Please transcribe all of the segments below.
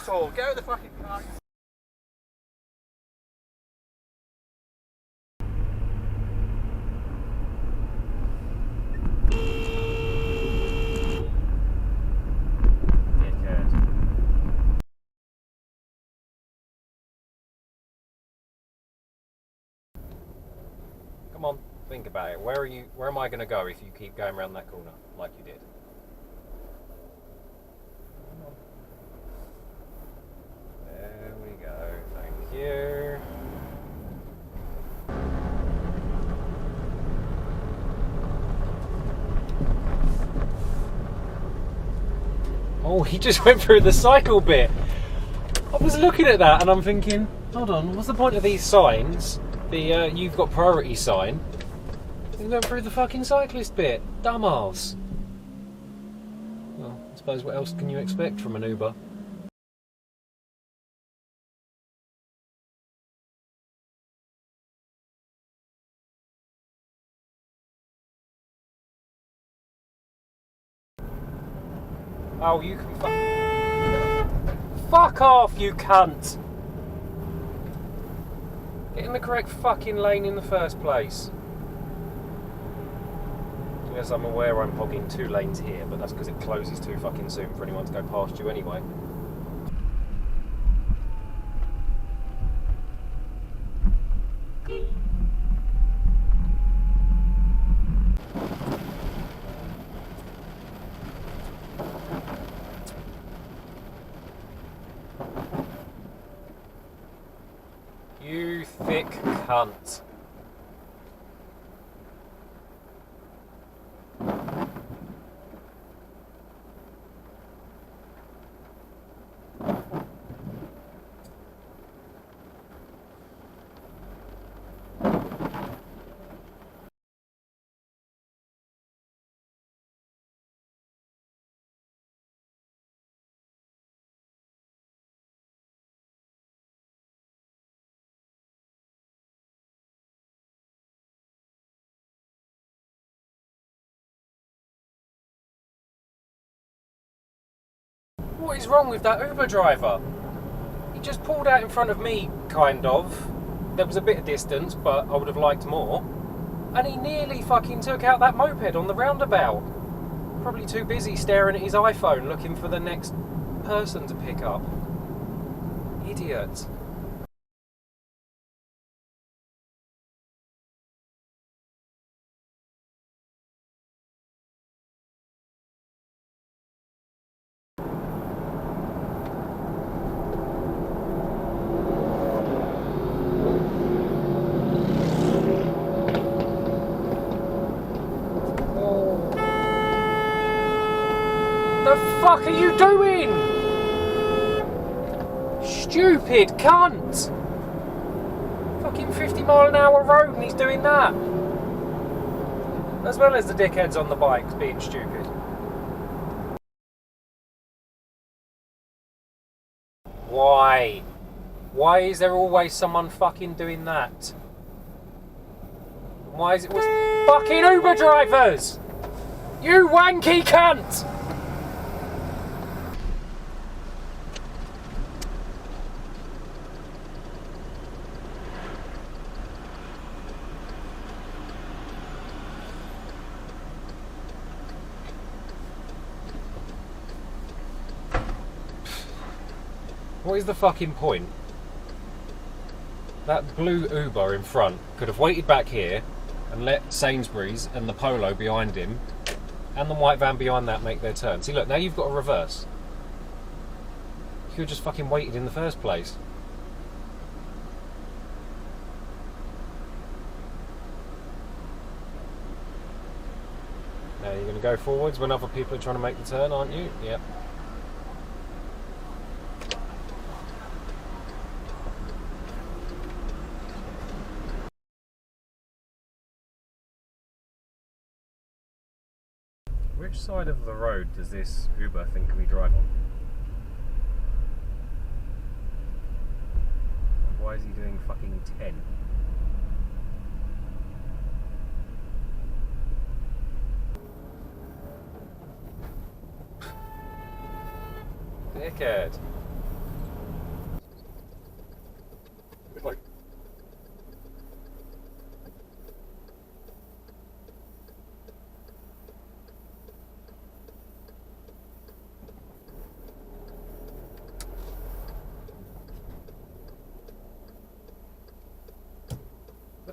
asshole! Get out of the fucking car! Come on, think about it. Where am I going to go if you keep going around that corner like you did? There we go. Thank you. Oh, he just went through the cycle bit. I was looking at that and I'm thinking, hold on, what's the point of these signs? The you've got priority sign. He went through the fucking cyclist bit. Dumbass. Well, I suppose what else can you expect from an Uber? Oh, you can fuck off, you cunt! Get in the correct fucking lane in the first place. Yes, I'm aware I'm hogging 2 lanes here, but that's because it closes too fucking soon for anyone to go past you anyway. You thick cunt. What is wrong with that Uber driver? He just pulled out in front of me, kind of. There was a bit of distance, but I would have liked more. And he nearly fucking took out that moped on the roundabout. Probably too busy staring at his iPhone looking for the next person to pick up. Idiot. The fuck are you doing? Stupid cunt! Fucking 50-mile-an-hour road and he's doing that. As well as the dickheads on the bikes being stupid. Why? Why is there always someone fucking doing that? Why is it always fucking Uber drivers? You wanky cunt! What is the fucking point? That blue Uber in front could have waited back here and let Sainsbury's and the Polo behind him and the white van behind that make their turn. See, look, now you've got a reverse. You could have just fucking waited in the first place. Now you're going to go forwards when other people are trying to make the turn, aren't you? Yep. Which side of the road does this Uber think we drive on? And why is he doing fucking 10? Dickhead.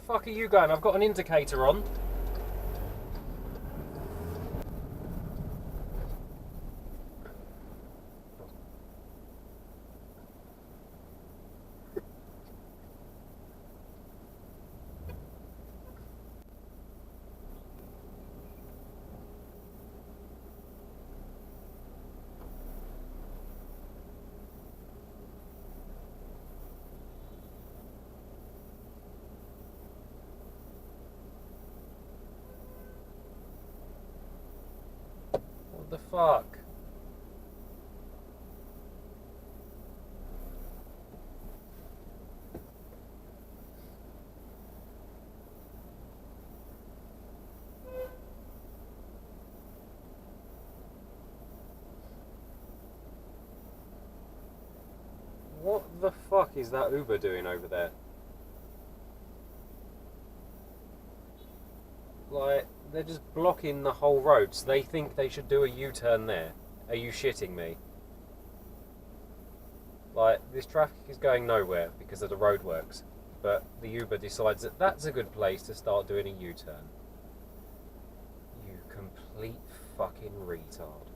fuck are you going? I've got an indicator on. What the fuck? What the fuck is that Uber doing over there? Like, they're just blocking the whole road, so they think they should do a U-turn there. Are you shitting me? Like, this traffic is going nowhere because of the roadworks, but the Uber decides that that's a good place to start doing a U-turn. You complete fucking retard.